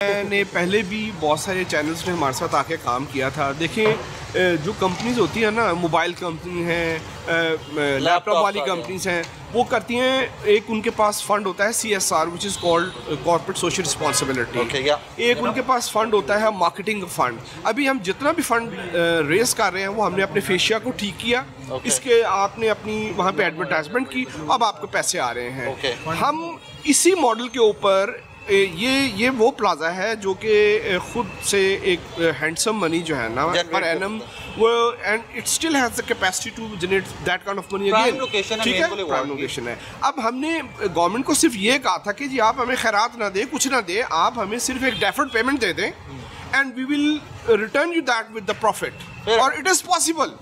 मैंने पहले भी बहुत सारे चैनल्स ने हमारे साथ आके काम किया था। देखिए जो कंपनीज होती है ना, मोबाइल कंपनी हैं, लैपटॉप वाली कंपनीज हैं, वो करती हैं, एक उनके पास फंड होता है CSR which is called corporate social responsibility. एक उनके पास फंड होता है मार्केटिंग फंड। अभी हम जितना भी फंड रेस कर रहे हैं वो हमने अपने फेशिया को ठीक किया, इसके आपने अपनी वहाँ पे एडवर्टाइजमेंट की, अब आपको पैसे आ रहे हैं। हम इसी मॉडल के ऊपर ये वो प्लाजा है जो कि खुद से एक हैंडसम मनी जो है ना पर एनम वो, and it still has the capacity to generate that kind of money again. ठीक है, प्राइम लोकेशन है। अब हमने गवर्नमेंट को सिर्फ ये कहा था कि जी आप हमें खैरात ना दे, कुछ ना दे, आप हमें सिर्फ एक डेफर्ड पेमेंट दे दें and we will return you that with the profit, और इट इज़ पॉसिबल।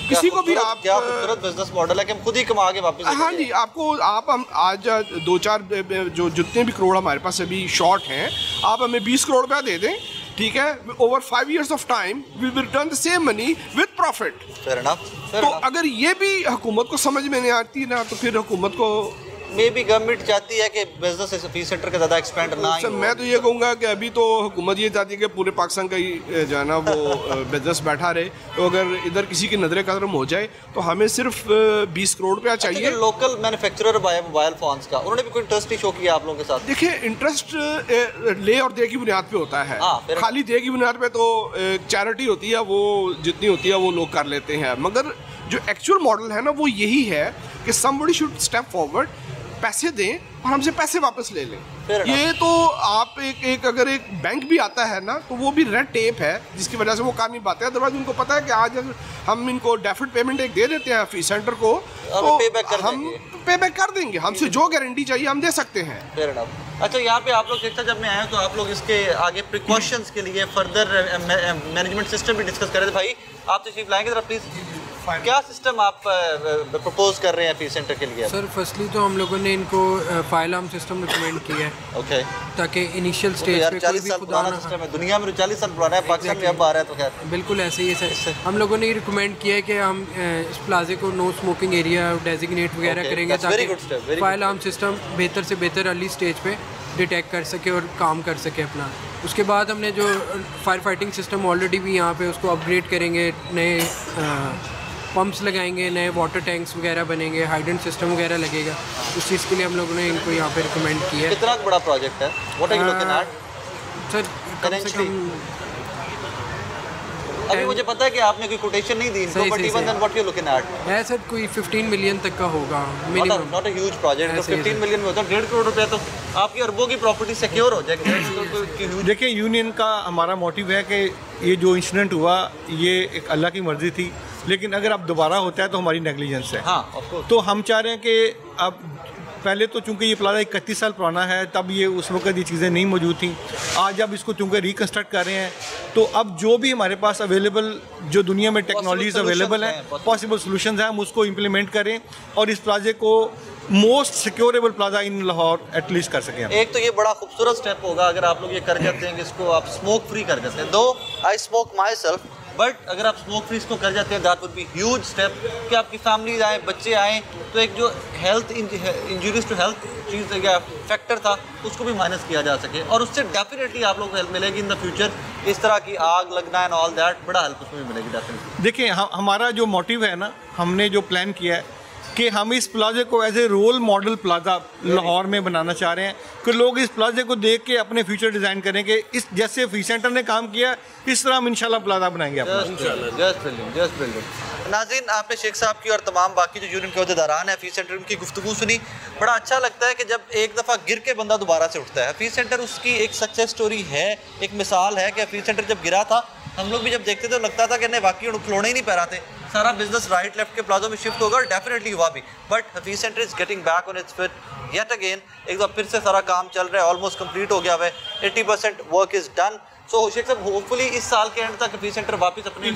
किसी को भी आप क्या खूबसूरत बिजनेस मॉडल है कि हम खुद ही कमा के वापस। हाँ जी, आप हम आज 2-4 जो जितने भी करोड़ हमारे पास अभी शॉर्ट हैं, आप हमें 20 करोड़ रुपया दे दें, ठीक है, over 5 years of time we will return the same money with profit. तो अगर ये भी हुकूमत को समझ में नहीं आती ना, तो फिर हुकूमत को मे बी गवर्नमेंट चाहती है कि बिजनेस फीस सेंटर का ज़्यादा एक्सपेंड ना हो। मैं तो ये कहूँगा कि अभी तो हुकूमत ये चाहती है कि पूरे पाकिस्तान का ही जो है ना वो बिजनेस बैठा रहे। तो अगर इधर किसी की नजर कदम हो जाए तो हमें सिर्फ 20 करोड़ रुपया चाहिए। लोकल मैन्युफैक्चरर मोबाइल फोन्स का, उन्होंने भी कोई इंटरेस्ट नहीं शो किया आप लोगों के साथ? देखिए, इंटरेस्ट ले और दे की बुनियाद पे होता है। खाली दे की बुनियाद पे तो चैरिटी होती है, वो जितनी होती है वो लोग कर लेते हैं, मगर जो एक्चुअल मॉडल है ना वो यही है कि समबडी शुड स्टेप फॉरवर्ड, पैसे दें और हमसे पैसे वापस ले लें। ये तो आप एक अगर एक बैंक भी आता है ना तो वो भी रेड टेप है जिसकी वजह से वो कर नहीं पाते। अदरवाइज उनको पता है कि आज हम इनको डेफर्ड पेमेंट एक दे देते हैं फीस सेंटर को, तो हम पे बैक कर देंगे, हमसे जो गारंटी चाहिए हम दे सकते हैं। अच्छा, यहाँ पे आप लोग देखते जब मैं आया तो आप लोग इसके आगे प्रिकॉशंस के लिए फर्दर मैनेजमेंट सिस्टम भी डिस्कस कर रहे थे। भाई आप तशरीफ लाएंगे जरा प्लीज़, क्या सिस्टम आप प्रपोज कर रहे हैं फीस सेंटर के लिए? सर फर्स्टली तो हम लोगों ने इनको फाइल आर्म सिस्टम रिकमेंड किया है, ताकि इनिशियल स्टेज पे कोई भी खुदा ना सिस्टम है, दुनिया में 40 साल पुराना है, पाकिस्तान में अब आ रहा है, तो खैर बिल्कुल ऐसे ही है सर। हम लोगों ने रिकमेंड किया है कि हम इस प्लाजे को नो स्मोकिंग एरिया डेजिग्नेट वगैरह करेंगे ताकि फाइल आर्म सिस्टम बेहतर से बेहतर अर्ली स्टेज पे डिटेक्ट कर सके और काम कर सके अपना। उसके बाद हमने जो फायर फाइटिंग सिस्टम ऑलरेडी भी यहाँ पे उसको अपग्रेड करेंगे, नए पंप्स लगाएंगे, नए वाटर टैंक्स वगैरह बनेंगे, हाइड्रेंट सिस्टम वगैरह लगेगा। उस चीज़ के लिए हम लोगों ने इनको यहाँ पे रिकमेंड किया है। कितना बड़ा प्रोजेक्ट है? What are you looking at? Sir कम से कम अभी मुझे पता है कि आपने कोई कोटेशन नहीं दी इनको, but even then what you looking at है सर कोई 15 मिलियन तक का होगा minimum. Not a huge project. तो 15 मिलियन में होता है 1.5 करोड़ रुपया, तो आपकी अरबों की प्रॉपर्टी सिक्योर हो जाएगी। देखिए, यूनियन का हमारा मोटिव है कि ये जो इंसिडेंट हुआ ये एक अल्लाह की मर्जी थी, लेकिन अगर अब दोबारा होता है तो हमारी नेग्लिजेंस है। तो हम चाह रहे हैं कि अब पहले तो चूंकि ये प्लाजा 31 साल पुराना है, तब ये उस वक्त ये चीज़ें नहीं मौजूद थी। आज अब इसको चूंकि रिकन्स्ट्रक्ट कर रहे हैं तो अब जो भी हमारे पास अवेलेबल, जो दुनिया में टेक्नोलॉजीज अवेलेबल हैं, पॉसिबल सॉल्यूशंस हैं, हम उसको इम्प्लीमेंट करें और इस प्लाजे को मोस्ट सिक्योरेबल प्लाजा इन लाहौर एटलीस्ट कर सकें। एक तो ये बड़ा खूबसूरत स्टेप होगा अगर आप लोग ये कर जाते हैं कि इसको आप स्मोक फ्री कर जाते हैं। दो I smoke my self, but अगर आप स्मोक फ्री इसको कर जाते हैं that would be huge step कि आपकी फैमिली आए, बच्चे आएँ, तो एक जो हेल्थ इंजरीज टू हेल्थ चीज़ या फैक्टर था उसको भी माइनस किया जा सके, और उससे डेफिनेटली आप लोगों को हेल्प मिलेगी इन द फ्यूचर। इस तरह की आग लगना एंड ऑल दैट, बड़ा हेल्प उसमें भी मिलेगी डेफिनेटली। देखिए, हमारा जो मोटिव है ना, हमने जो प्लान किया है कि हम इस प्लाजे को as a role model plaza Lahore में बनाना चाह रहे हैं कि लोग इस प्लाजे को देख के अपने फ्यूचर डिज़ाइन करें कि इस जैसे फीस सेंटर ने काम किया इस तरह हम इंशाल्लाह प्लाजा बनाएंगे अपना। Just brilliant. नाज़रीन, आपने शेख साहब की और तमाम बाकी जो यूनियन के अहदेदारान हैं फीस सेंटर की गुफ्तगू सुनी। बड़ा अच्छा लगता है कि जब एक दफ़ा गिर के बंदा दोबारा से उठता है। फीस सेंटर उसकी एक सक्सेस स्टोरी है, एक मिसाल है कि फीस सेंटर जब गिरा था हम लोग भी जब देखते थे तो लगता था कि नहीं वाकई खिलौने ही नहीं पा रहे थे, सारा बिजनेस राइट लेफ्ट के प्लाजो में शिफ्ट होगा, और डेफिनेटली हुआ भी। But Hafeez centre is getting back on its feet yet again. एक बार फिर से सारा काम चल रहा है, ऑलमोस्ट कंप्लीट हो गया है, 80% वर्क इज डन। सो शेख साहब, होपफुली इस साल के एंड तक हफीज सेंटर वापस अपने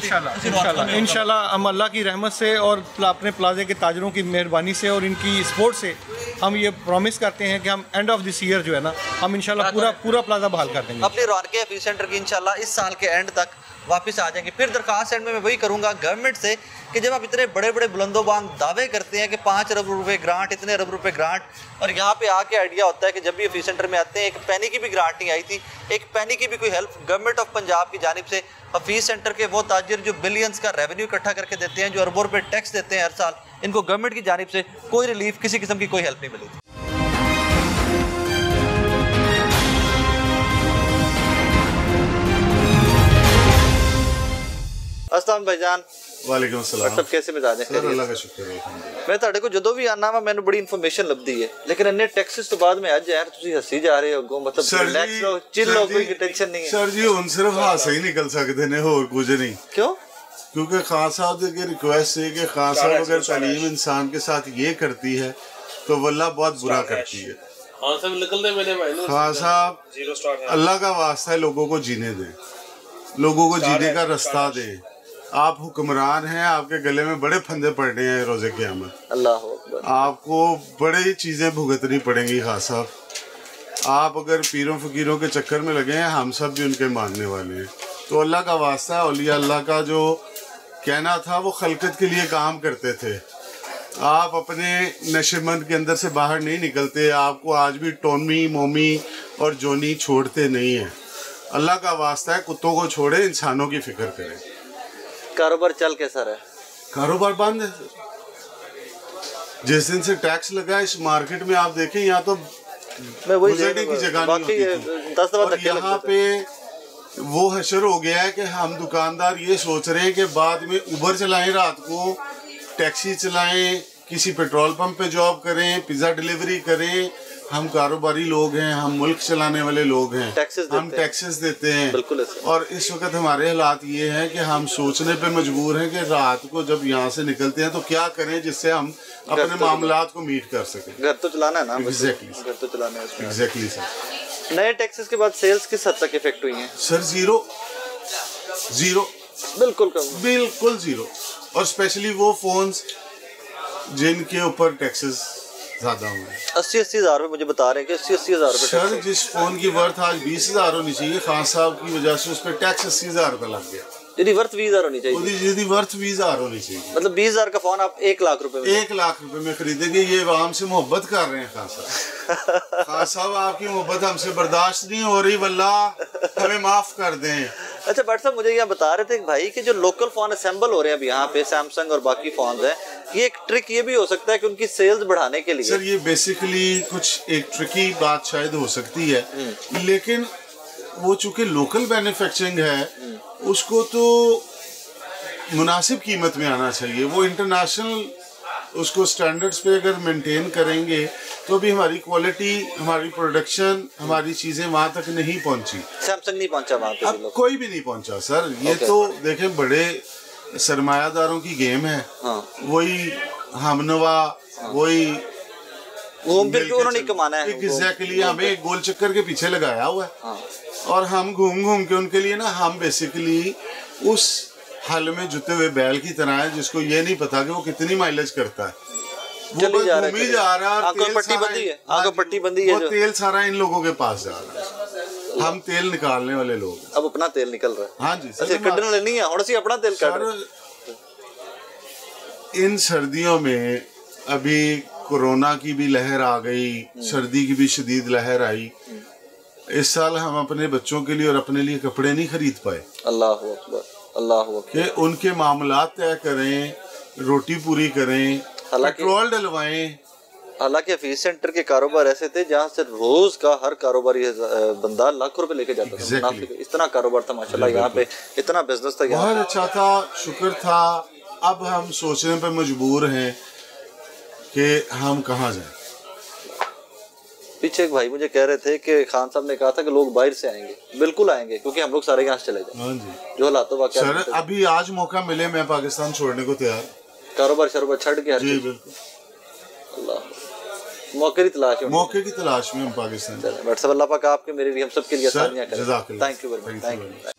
इंशाल्लाह हम अल्लाह की रहमत से और अपने प्लाजे के ताजरों की मेहरबानी से और इनकी सपोर्ट से हम ये प्रॉमिस करते हैं कि हम एंड ऑफ दिस ईयर जो है ना, हम इंशाल्लाह पूरा प्लाजा बहाल कर देंगे। अपनी रौनकें हफीज सेंटर की इंशाल्लाह इस साल के एंड तक वापस आ जाएंगे। फिर दरख्वास्त एंड में मैं वही करूँगा गवर्नमेंट से कि जब आप इतने बड़े बड़े बुलंदोबांग दावे करते हैं कि 5 अरब रुपए ग्रांट, इतने अरब रुपए ग्रांट, और यहाँ पे आके आइडिया होता है कि जब भी ऑफिस सेंटर में आते हैं एक पैनी की भी ग्रांट नहीं आई थी, एक पैनी की भी कोई हेल्प गवर्नमेंट ऑफ पंजाब की जानिब से ऑफिस सेंटर के वो ताजिर जो बिलियंस का रेवेन्यू इकट्ठा करके देते हैं, जो अरबों रुपए टैक्स देते हैं हर साल, इनको गवर्नमेंट की जानिब से कोई रिलीफ, किसी किस्म की कोई हेल्प नहीं मिली थी। अस्सलाम भाईजान। वालेकुम अस्सलाम। सब कैसे मिजाज है? सर अल्लाह का शुक्र है। मैं ਤੁਹਾਡੇ ਕੋਲ ਜਦੋਂ ਵੀ ਆਨਾ ਵਾ ਮੈਨੂੰ ਬੜੀ ਇਨਫੋਰਮੇਸ਼ਨ ਲੱਭਦੀ ਹੈ, ਲੇਕਿਨ ਇੰਨੇ ਟੈਕਸਿਸ ਤੋਂ ਬਾਅਦ ਮੈਂ ਅੱਜ ਯਾਰ ਤੁਸੀਂ ਹੱਸੀ ਜਾ ਰਹੇ ਹੋ ਅੱਗੋਂ, ਮਤਲਬ ਰਿਲੈਕਸ ਰਹੋ, ਚਿਲ ਰਹੋ, ਕੋਈ ਟੈਨਸ਼ਨ नहीं है। सर जी ਹੁਣ ਸਿਰਫ ਹਾਸੇ ਹੀ ਨਿਕਲ ਸਕਦੇ ਨੇ, ਹੋਰ ਕੁਝ नहीं। क्यों? क्योंकि खान साहब की रिक्वेस्ट है कि खान साहब अगर तालीम इंसान के साथ ये करती है तो वल्लाह बहुत बुरा करती है। खान साहब अल्लाह का वास्ता है, लोगों को जीने दे, लोगों को जीने का रास्ता दे। आप हुक्मरान हैं, आपके गले में बड़े फंदे पड़ रहे हैं रोजे क़यामत। अल्लाह हू अकबर। आपको बड़ी चीज़ें भुगतनी पड़ेंगी खान साहब। आप अगर पीरों फकीरों के चक्कर में लगे हैं, हम सब भी उनके मानने वाले हैं, तो अल्लाह का वास्ता है। औलिया अल्लाह का जो कहना था वो खलकत के लिए काम करते थे। आप अपने नशेमंद के अंदर से बाहर नहीं निकलते, आपको आज भी टोमी मोमी और जोनी छोड़ते नहीं हैं। अल्लाह का वास्ता है, कुत्तों को छोड़े, इंसानों की फिक्र करें। कारोबार चल कैसा रहा? कारोबार बंद है। जिस दिन से टैक्स लगा इस मार्केट में आप देखें, यहाँ तो गुजरने की जगह नहीं होती थी। और यहाँ पे वो हशर हो गया है कि हम दुकानदार ये सोच रहे हैं कि बाद में उबर चलाएं, रात को टैक्सी चलाएं, किसी पेट्रोल पंप पे जॉब करें, पिज़्ज़ा डिलीवरी करें। हम कारोबारी लोग हैं, हम मुल्क चलाने वाले लोग हैं, हम टैक्सेस देते हैं। बिल्कुल। और इस वक्त हमारे हालात ये हैं कि हम सोचने पे मजबूर हैं कि रात को जब यहाँ से निकलते हैं तो क्या करें जिससे हम अपने मामलात को मीट कर सकें। घर तो चलाना है ना। एग्जैक्टली घर तो चलाना है। Exactly sir. नए टैक्सेस के बाद सेल्स किस हद तक इफेक्ट हुई हैं? सर जीरो बिल्कुल कम, बिल्कुल जीरो। और स्पेशली वो फोन्स जिनके ऊपर टैक्सेस ज्यादा हुए। 80-80 हज़ार रुपये मुझे बता रहे हैं कि 80-80 हज़ार रुपये। सर जिस फोन की वर्थ आज 20,000 होनी चाहिए, खान साहब की वजह से उस पर टैक्स 80,000 रुपये लग गया। यदि वर्थ 20,000 होनी चाहिए। यदि वर्थ 20,000 होनी चाहिए, मतलब 20,000 का फोन आप 1 लाख रुपए में 1 लाख रुपए में खरीदेंगे। ये आवाम से मोहब्बत कर रहे हैं खान साहब। खान साहब आपकी मोहब्बत हमसे बर्दाश्त नहीं हो रही, वल्लाह हमें माफ कर दें। अच्छा भट्ट साहब, मुझे यहाँ बता रहे थे भाई कि जो लोकल फोन असेंबल हो रहे हैं अभी यहाँ पे, सैमसंग और बाकी फोन हैं, ये एक ट्रिक ये भी हो सकता है कि उनकी सेल्स बढ़ाने के लिए। सर ये बेसिकली कुछ एक ट्रिकी बात शायद हो सकती है, लेकिन वो चूंकि लोकल मैन्युफैक्चरिंग है उसको तो मुनासिब कीमत में आना चाहिए। वो इंटरनेशनल उसको स्टैंडर्ड्स पे अगर मेंटेन करेंगे तो भी हमारी क्वालिटी, हमारी प्रोडक्शन, हमारी चीज़ें वहाँ तक नहीं पहुँची। सैमसंग नहीं पहुँचा वहाँ पे, अब कोई भी नहीं पहुँचा सर। ये तो देखें बड़े सरमायादारों की गेम है। वही हमनवा, वही घूम फिर के उन्होंने कमाना है। एग्जैक्टली हमें एक गोल चक्कर के पीछे लगाया हुआ है और हम घूम घूम के उनके लिए ना, हम बेसिकली उस हल में जुते हुए बैल की तरह है जिसको ये नहीं पता कि वो कितनी माइलेज करता है। वो घूम ही जा रहा है, पट्टी बंदी है, वो तेल सारा इन लोगों के पास जा रहा है। हम तेल निकालने वाले लोग। अब अपना तेल निकल रहा है। हाँ जी सर। कढ़ने वाले नहीं है, और अपना तेल काट। इन सर्दियों में अभी कोरोना की भी लहर आ गई, सर्दी की भी शदीद लहर आई। इस साल हम अपने बच्चों के लिए और अपने लिए कपड़े नहीं खरीद पाए। अल्लाह हू अकबर, अल्लाह हू अकबर। कि उनके मामलात तय करें, रोटी पूरी करें, पेट्रोल डलवाएं। हालांकि ऑफिस सेंटर के कारोबार ऐसे थे जहाँ से रोज का हर कारोबारी बंदा लाख रुपए लेके जाता था। इतना कारोबार था माशाल्लाह, यहाँ पे इतना बिजनेस था, बहुत अच्छा था, शुक्र था। अब हम सोचने पे मजबूर हैं कि हम कहाँ जाएं। पीछे एक भाई मुझे कह रहे थे कि खान साहब ने कहा था कि लोग बाहर से आएंगे। बिल्कुल आएंगे, क्योंकि हम लोग सारे यहाँ से चले जाएंगे। हाँ जी। जो हालातों वाक़ सर अभी आज मौका मिले मैं पाकिस्तान छोड़ने को तैयार। कारोबार शरोबार छड़ के। जी बिल्कुल। अल्लाह, मौके की तलाश में, मौके की तलाश में हम पाकिस्तान। अल्लाह पाक आपके मेरे लिए हम सब के लिए आसानियां करें। Thank you very much.